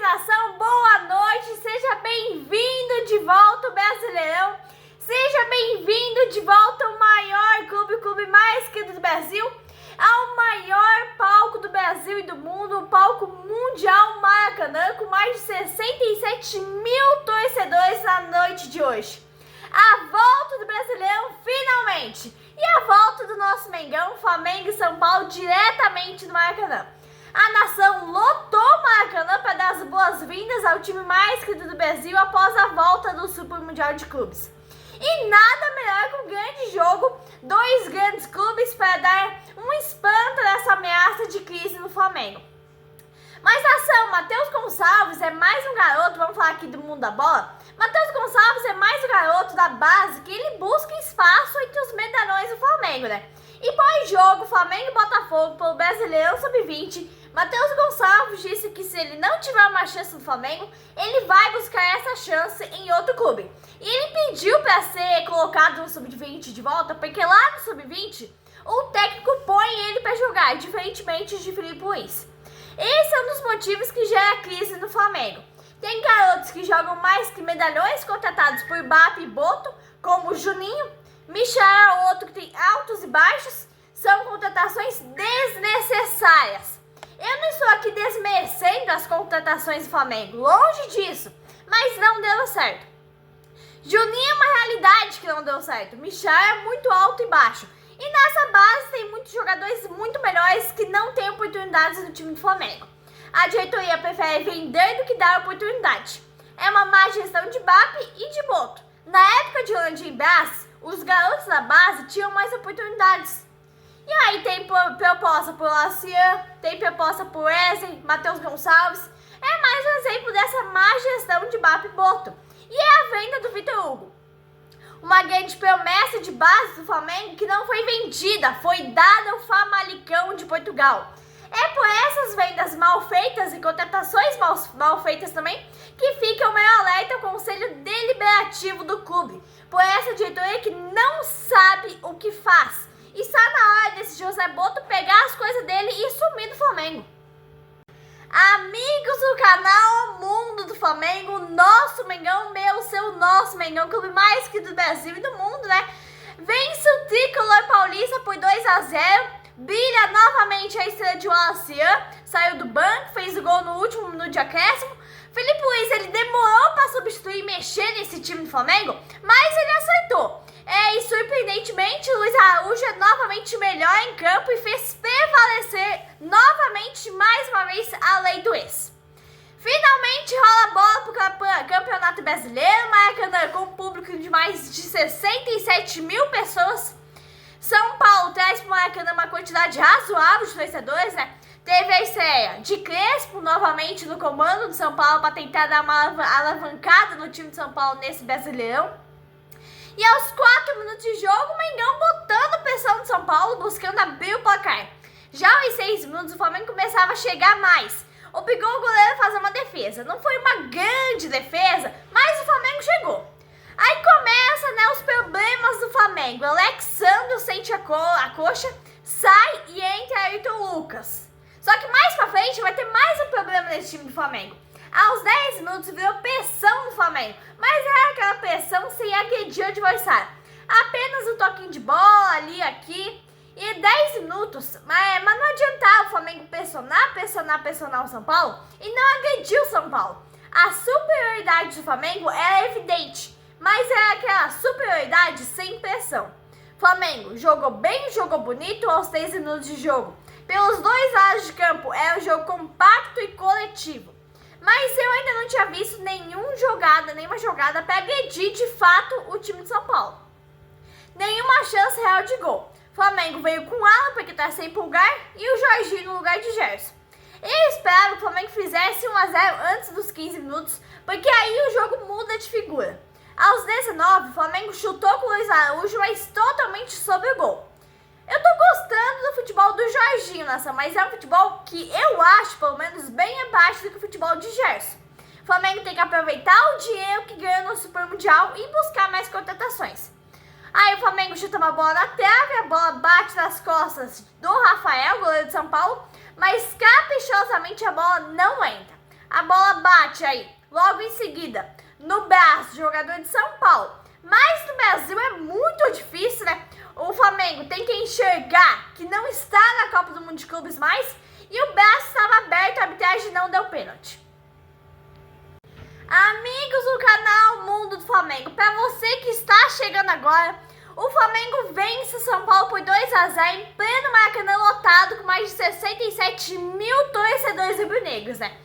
nós, nação, boa noite, seja bem-vindo de volta ao Brasileirão, seja bem-vindo de volta ao maior clube, o clube mais querido do Brasil, ao maior palco do Brasil e do mundo, o palco mundial Maracanã, com mais de 67 mil torcedores na noite de hoje. A volta do Brasileirão, finalmente! E a volta do nosso Mengão, Flamengo e São Paulo, diretamente do Maracanã. A nação lotou o Maracanã para dar as boas-vindas ao time mais querido do Brasil após a volta do Super Mundial de Clubes. E nada melhor que um grande jogo, dois grandes clubes para dar um espanto nessa ameaça de crise no Flamengo. Mas nação, Matheus Gonçalves é mais um garoto, vamos falar aqui do mundo da bola. Matheus Gonçalves é mais um garoto da base que ele busca espaço entre os medalhões do Flamengo, né? E pós-jogo, Flamengo e Botafogo pelo Brasileirão Sub-20, Matheus Gonçalves disse que se ele não tiver uma chance no Flamengo, ele vai buscar essa chance em outro clube. E ele pediu para ser colocado no Sub-20 de volta, porque lá no Sub-20, o técnico põe ele para jogar, diferentemente de Filipe Luiz. Esse é um dos motivos que gera crise no Flamengo. Tem garotos que jogam mais que medalhões contratados por BAP e Boto, como o Juninho. Michel é outro que tem altos e baixos. São contratações desnecessárias. Eu não estou aqui desmerecendo as contratações do Flamengo, longe disso, mas não deu certo. Juninho é uma realidade que não deu certo. Michel é muito alto e baixo. E nessa base tem muitos jogadores muito melhores que não têm oportunidades no time do Flamengo. A diretoria prefere vender do que dar oportunidade. É uma má gestão de BAP e de Boto. Na época de Landim Brás, os garotos da base tinham mais oportunidades. E aí tem proposta por Lacian, tem proposta por Wesley, Matheus Gonçalves. É mais um exemplo dessa má gestão de BAP e Boto. E é a venda do Vitor Hugo. Uma grande promessa de base do Flamengo que não foi vendida, foi dada ao Famalicão de Portugal. É por essas vendas mal feitas e contratações mal feitas também que fica o meu alerta ao Conselho Deliberativo do clube. Por essa diretoria que não sabe o que faz. E está na hora desse José Boto pegar as coisas dele e sumir do Flamengo. Amigos do canal Mundo do Flamengo, nosso Mengão, meu, seu, nosso Mengão, clube mais querido do Brasil e do mundo, né? Vence o tricolor paulista por 2-0. Brilha novamente a estrela de Lacian, saiu do banco, fez o gol no último minuto de acréscimo. Filipe Luiz, ele demorou para substituir e mexer nesse time do Flamengo, mas ele acertou. E surpreendentemente, Luiz Araújo é novamente melhor em campo e fez prevalecer novamente, mais uma vez, a lei do ex. Finalmente rola a bola para o Campeonato Brasileiro, Maracanã com um público de mais de 67 mil pessoas. São Paulo traz para o Maracanã uma quantidade razoável de torcedores, né? Teve a estreia de Crespo novamente no comando do São Paulo para tentar dar uma alavancada no time de São Paulo nesse Brasileirão. E aos 4 minutos de jogo, o Mengão botando pressão no São Paulo, buscando abrir o placar. Já aos 6 minutos, o Flamengo começava a chegar mais. Obrigou o goleiro a fazer uma defesa. Não foi uma grande defesa, mas o Flamengo chegou. Aí começa, né, os problemas do Flamengo. O Alexandre sente a coxa, sai e entra Ayrton Lucas. Só que mais pra frente vai ter mais um problema nesse time do Flamengo. Aos 10 minutos virou pressão no Flamengo, mas era aquela pressão sem agredir o adversário. Apenas um toquinho de bola ali, aqui, e 10 minutos, mas não adiantava o Flamengo pressionar o São Paulo e não agrediu o São Paulo. A superioridade do Flamengo era evidente, mas era aquela superioridade sem pressão. Flamengo jogou bem, jogou bonito aos 3 minutos de jogo. Pelos dois lados de campo, era um jogo compacto e coletivo. Mas eu ainda não tinha visto nenhuma jogada para agredir de fato o time de São Paulo. Nenhuma chance real de gol. Flamengo veio com Alan porque tá sem pulgar e o Jorginho no lugar de Gerson. Eu esperava que o Flamengo fizesse 1-0 antes dos 15 minutos, porque aí o jogo muda de figura. Aos 19, o Flamengo chutou com o Luiz Araújo, mas totalmente sobre o gol. Eu tô gostando do futebol do Jorginho, nação, mas é um futebol que eu acho, pelo menos, bem abaixo do que o futebol de Gerson. O Flamengo tem que aproveitar o dinheiro que ganha no Super Mundial e buscar mais contratações. Aí o Flamengo chuta uma bola na trave, a bola bate nas costas do Rafael, goleiro de São Paulo, mas caprichosamente a bola não entra. A bola bate aí, logo em seguida, no braço do jogador de São Paulo. Mas no Brasil é muito difícil, né? O Flamengo tem que enxergar que não está na Copa do Mundo de Clubes mais e o braço estava aberto, a arbitragem não deu pênalti. Amigos do canal Mundo do Flamengo, para você que está chegando agora, o Flamengo vence o São Paulo por 2-0 em pleno Maracanã lotado com mais de 67 mil torcedores rubro-negros, né?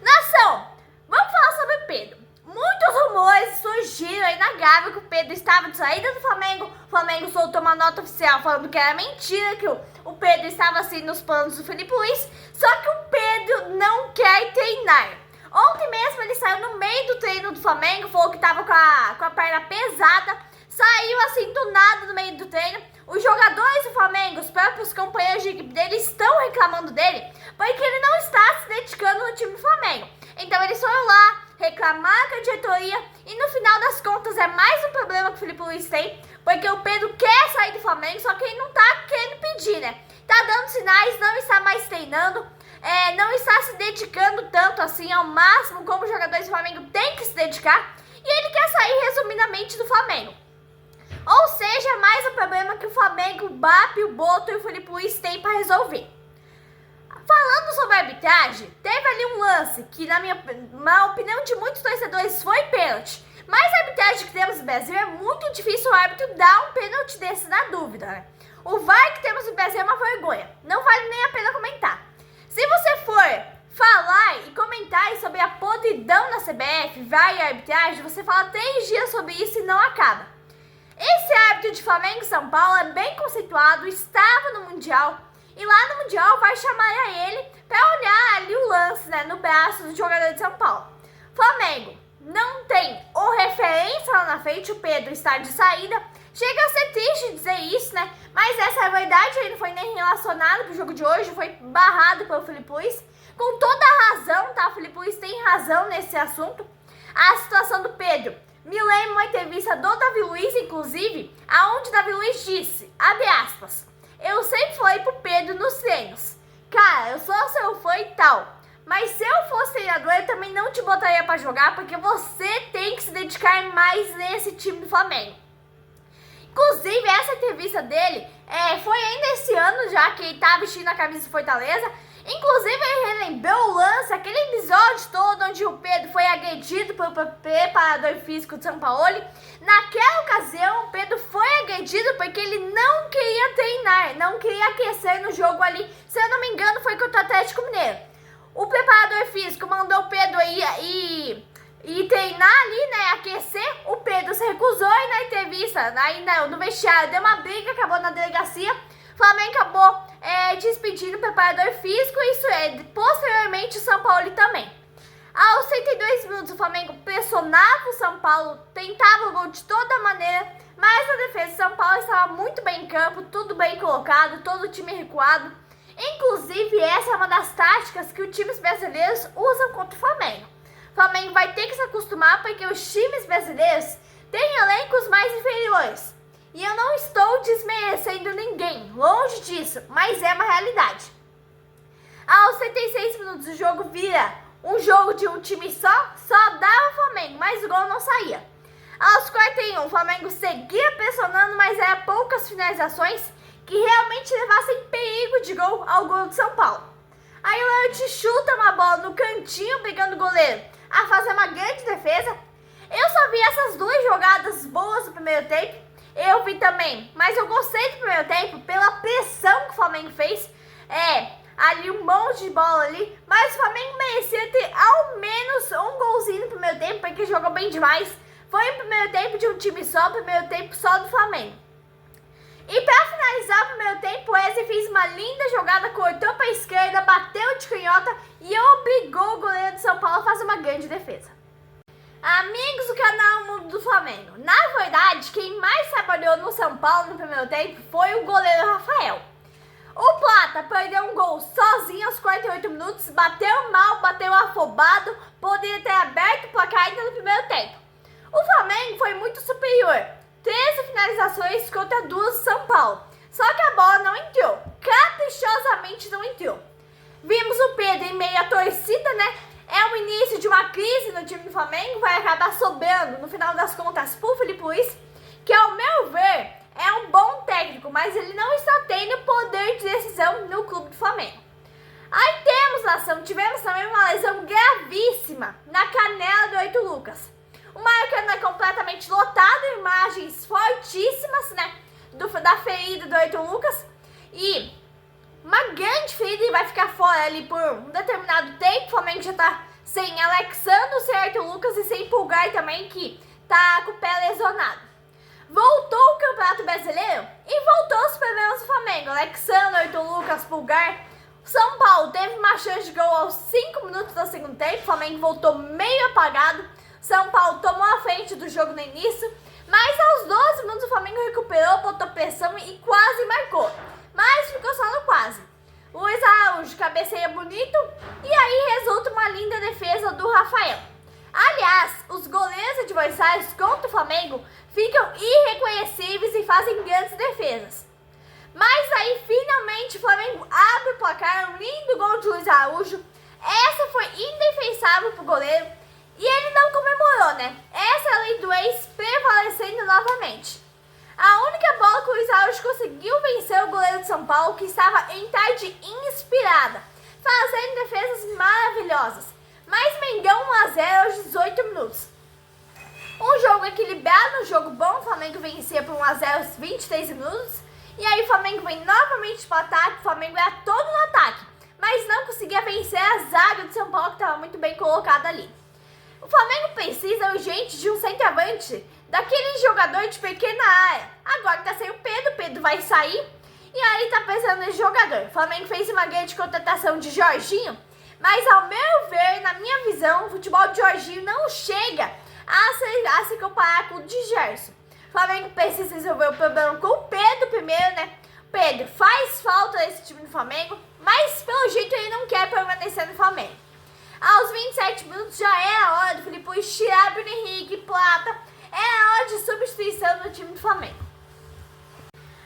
Nação, vamos falar sobre o Pedro. Muitos rumores surgiram aí na Gávea que o Pedro estava de saída do Flamengo. O Flamengo soltou uma nota oficial falando que era mentira, que o Pedro estava assim nos planos do Felipe Luiz. Só que o Pedro não quer treinar. Ontem mesmo ele saiu no meio do treino do Flamengo, falou que estava com a perna pesada. Saiu assim do nada no meio do treino. Os jogadores do Flamengo, os próprios companheiros de equipe dele estão reclamando dele porque ele não está se dedicando no time do Flamengo. Então eles foram lá reclamar com a diretoria e no final das contas é mais um problema que o Felipe Luiz tem, porque o Pedro quer sair do Flamengo, só que ele não tá querendo pedir, né? Tá dando sinais, não está mais treinando, não está se dedicando tanto assim ao máximo como os jogadores do Flamengo têm que se dedicar e ele quer sair resumidamente do Flamengo. Ou seja, mais um problema que o Flamengo, o BAP, o Boto e o Felipe Luiz têm para resolver. Falando sobre a arbitragem, teve ali um lance que, na opinião de muitos torcedores, foi pênalti. Mas a arbitragem que temos no Brasil é muito difícil o árbitro dar um pênalti desse na dúvida, né? O VAR que temos no Brasil é uma vergonha. Não vale nem a pena comentar. Se você for falar e comentar sobre a podridão na CBF, VAR e arbitragem, você fala 3 dias sobre isso e não acaba. Esse árbitro de Flamengo e São Paulo é bem conceituado, estava no Mundial. E lá no Mundial vai chamar a ele para olhar ali o lance, né, no braço do jogador de São Paulo. Flamengo não tem o referência lá na frente, o Pedro está de saída. Chega a ser triste dizer isso, né? Mas essa é a verdade, ele não foi nem relacionado pro jogo de hoje, foi barrado pelo Felipe Luiz. Com toda a razão, tá? O Felipe Luiz tem razão nesse assunto. A situação do Pedro, me lembro uma entrevista do Davi Luiz, inclusive, aonde o Davi Luiz disse, abre aspas, eu sempre falei pro Pedro nos treinos, cara, eu sou seu fã e tal, mas se eu fosse treinador, eu também não te botaria pra jogar, porque você tem que se dedicar mais nesse time do Flamengo. Inclusive, essa entrevista dele foi ainda esse ano já, que ele tá vestindo a camisa do Fortaleza. Inclusive, ele relembrou o lance, aquele episódio todo onde o Pedro foi agredido pelo preparador físico de São Paulo. Naquela ocasião, o Pedro foi agredido porque ele não queria treinar, não queria aquecer no jogo ali. Se eu não me engano, foi contra o Atlético Mineiro. O preparador físico mandou o Pedro ir treinar ali, né, aquecer. O Pedro se recusou e na entrevista, ainda no vestiário, deu uma briga, acabou na delegacia. O Flamengo acabou despedindo o preparador físico, posteriormente o São Paulo também. Aos 102 minutos o Flamengo pressionava o São Paulo, tentava o gol de toda maneira, mas a defesa de São Paulo estava muito bem em campo, tudo bem colocado, todo o time recuado. Inclusive essa é uma das táticas que os times brasileiros usam contra o Flamengo. O Flamengo vai ter que se acostumar porque os times brasileiros têm elencos mais inferiores. E eu não estou desmerecendo ninguém, longe disso, mas é uma realidade. Aos 76 minutos o jogo vira um jogo de um time só dava o Flamengo, mas o gol não saía. Aos 41 o Flamengo seguia pressionando, mas eram poucas finalizações que realmente levassem perigo de gol ao gol de São Paulo. Aí o Leite chuta uma bola no cantinho, pegando o goleiro a fazer uma grande defesa. Eu só vi essas 2 jogadas boas no primeiro tempo. Eu vi também, mas eu gostei do primeiro tempo pela pressão que o Flamengo fez. Ali um monte de bola ali, mas o Flamengo merecia ter ao menos um golzinho no primeiro tempo, porque jogou bem demais. Foi o primeiro tempo de um time só, o primeiro tempo só do Flamengo. E para finalizar o primeiro tempo, o Wesley fez uma linda jogada, cortou para a esquerda, bateu de canhota e obrigou o goleiro de São Paulo a fazer uma grande defesa. Amigos do canal Mundo do Flamengo, na verdade, quem mais trabalhou no São Paulo no primeiro tempo foi o goleiro Rafael. O Plata perdeu um gol sozinho aos 48 minutos, bateu mal, bateu afobado, poderia ter aberto o placar ainda no primeiro tempo. O Flamengo foi muito superior, 13 finalizações contra 2 do São Paulo, só que a bola não entrou, caprichosamente não entrou. Vimos o Pedro em meio à torcida, né? É um vai acabar sobrando, no final das contas, pro Filipe Luís, que ao meu ver é um bom técnico, mas ele não está tendo poder de decisão no clube do Flamengo. Aí tivemos também uma lesão gravíssima na canela do Arthur Lucas. O Maracanã é completamente lotado, imagens fortíssimas, né, da ferida do Arthur Lucas. E uma grande ferida, e vai ficar fora ali por um determinado tempo. O Flamengo já tá sem Alexandre, sem Arthur Lucas e sem Pulgar também, que tá com o pé lesionado. Voltou o Campeonato Brasileiro e voltou os problemas do Flamengo. Alexandre, Arthur Lucas, Pulgar. São Paulo teve uma chance de gol aos 5 minutos do segundo tempo. O Flamengo voltou meio apagado. São Paulo tomou a frente do jogo no início, mas aos 12 minutos o Flamengo recuperou, botou pressão e quase marcou. Mas ficou só no quase. Luiz Araújo cabeceia bonito e aí resulta uma linda defesa do Rafael. Aliás, os goleiros adversários contra o Flamengo ficam irreconhecíveis e fazem grandes defesas. Mas aí finalmente o Flamengo abre o placar, um lindo gol de Luiz Araújo. Essa foi indefensável pro goleiro e ele não comemorou, né? Essa é a lei do ex prevalecendo novamente. A única bola que o Luiz Araújo conseguiu vencer o goleiro de São Paulo, que estava em tarde inspirada, fazendo defesas maravilhosas. Mas Mengão 1-0 aos 18 minutos. Um jogo equilibrado, um jogo bom, o Flamengo vencia por 1-0 aos 23 minutos. E aí o Flamengo vem novamente para o ataque, o Flamengo era todo no ataque, mas não conseguia vencer a zaga de São Paulo, que estava muito bem colocada ali. O Flamengo precisa urgente de um centroavante, daquele jogador de pequena área. Agora está sem o Pedro vai sair e aí está precisando desse jogador. O Flamengo fez uma grande contratação de Jorginho, mas ao meu ver, na minha visão, o futebol de Jorginho não chega a se comparar com o de Gerson. O Flamengo precisa resolver o problema com o Pedro primeiro, né? Pedro faz falta nesse time do Flamengo, mas pelo jeito ele não quer permanecer no Flamengo. Aos 27 minutos já é a hora do Filipe Luís tirar Bruno Henrique, Plata. É a hora de substituição no time do Flamengo.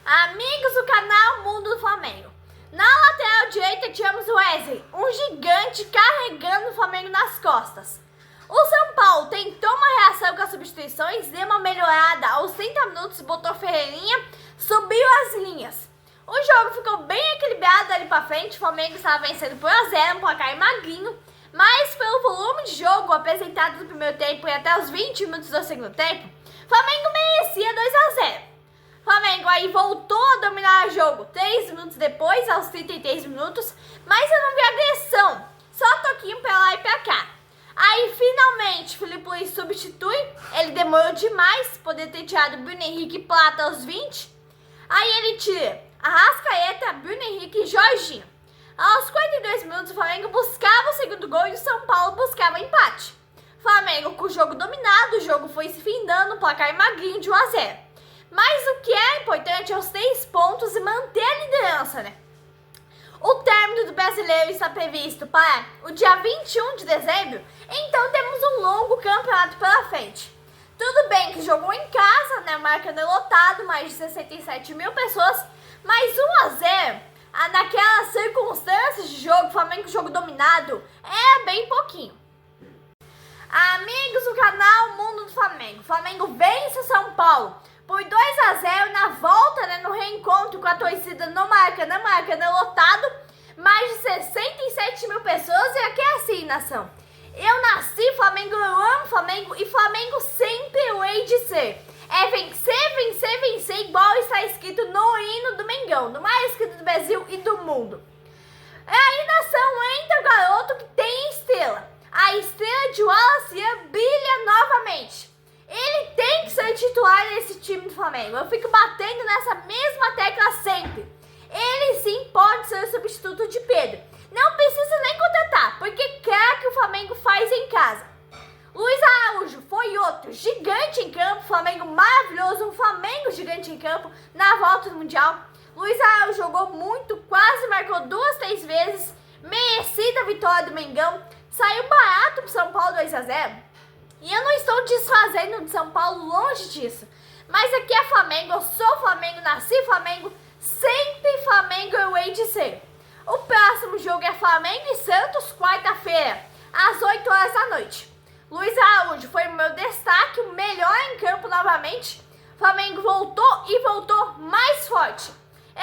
Amigos do canal Mundo do Flamengo. Na lateral direita tínhamos o Wesley, um gigante carregando o Flamengo nas costas. O São Paulo tentou uma reação com as substituições, deu uma melhorada aos 30 minutos, botou Ferreirinha, subiu as linhas. O jogo ficou bem equilibrado ali pra frente, o Flamengo estava vencendo por 1-0, um placar magrinho, mas pelo volume de jogo apresentado no primeiro tempo e até os 20 minutos do segundo tempo, o Flamengo merecia 2-0. O Flamengo aí voltou a dominar o jogo 3 minutos depois, aos 33 minutos, mas eu não vi agressão, só toquinho pra lá e pra cá. Aí, finalmente, o Filipe Luís substitui. Ele demorou demais, poder ter tirado Bruno Henrique e Plata aos 20. Aí ele tira Arrascaeta, Bruno Henrique e Jorginho. Aos 42 minutos, o Flamengo buscava o segundo gol e o São Paulo buscava o empate. Flamengo com o jogo dominado, o jogo foi se findando, placar magrinho de 1-0. Mas o que é importante é os 3 pontos e manter a liderança, né? O término do Brasileiro está previsto para o dia 21 de dezembro, então temos um longo campeonato pela frente. Tudo bem que jogou em casa, né, Maracanã lotado, mais de 67 mil pessoas, mas 1-0, naquelas circunstâncias de jogo, Flamengo jogo dominado, é bem pouquinho. Amigos do canal Mundo do Flamengo, Flamengo vence o São Paulo por 2-0 na volta, né, no reencontro com a torcida no Maracanã, Maracanã lotado, mais de 67 mil pessoas. E aqui é assim, nação. Eu nasci Flamengo, eu amo Flamengo e Flamengo sempre eu hei de ser. É vencer, vencer, vencer, igual está escrito no hino do Mengão, no mais escrito do Brasil e do mundo. Aí, nação, entra o garoto que tem estrela. A estrela de Wallace brilha novamente. Ele tem que ser titular nesse time do Flamengo. Eu fico batendo nessa mesma tecla sempre. Ele sim pode ser o substituto de Pedro. Não precisa nem contratar, porque quer que o Flamengo faz em casa. Luiz Araújo foi outro gigante em campo, Flamengo maravilhoso, um Flamengo gigante em campo na volta do Mundial. Luiz Araújo jogou muito, quase marcou 2, 3 vezes, merecida a vitória do Mengão. Saiu barato pro São Paulo 2-0. E eu não estou desfazendo de São Paulo, longe disso. Mas aqui é Flamengo, eu sou Flamengo, nasci Flamengo, sempre Flamengo eu hei de ser. O próximo jogo é Flamengo e Santos, quarta-feira, às 8 horas da noite. Luiz Araújo foi o meu destaque, o melhor em campo novamente. O Flamengo voltou e voltou mais forte.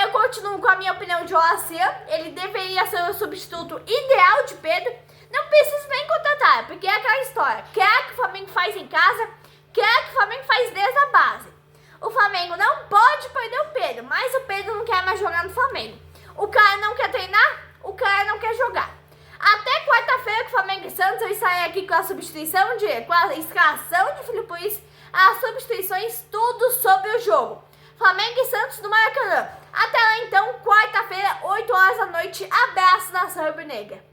Eu continuo com a minha opinião de Olacian. Ele deveria ser o substituto ideal de Pedro. Não precisa nem contratar, porque é aquela história. Quer que o Flamengo faz em casa, quer que o Flamengo faz desde a base. O Flamengo não pode perder o Pedro, mas o Pedro não quer mais jogar no Flamengo. O cara não quer treinar, o cara não quer jogar. Até quarta-feira com o Flamengo e Santos, eu estarei aqui com a com a escalação de Filipe Luís, as substituições, tudo sobre o jogo. Flamengo e Santos no Maracanã. Até lá então, quarta-feira, 8 horas da noite. Abraço, nação rubro-negra.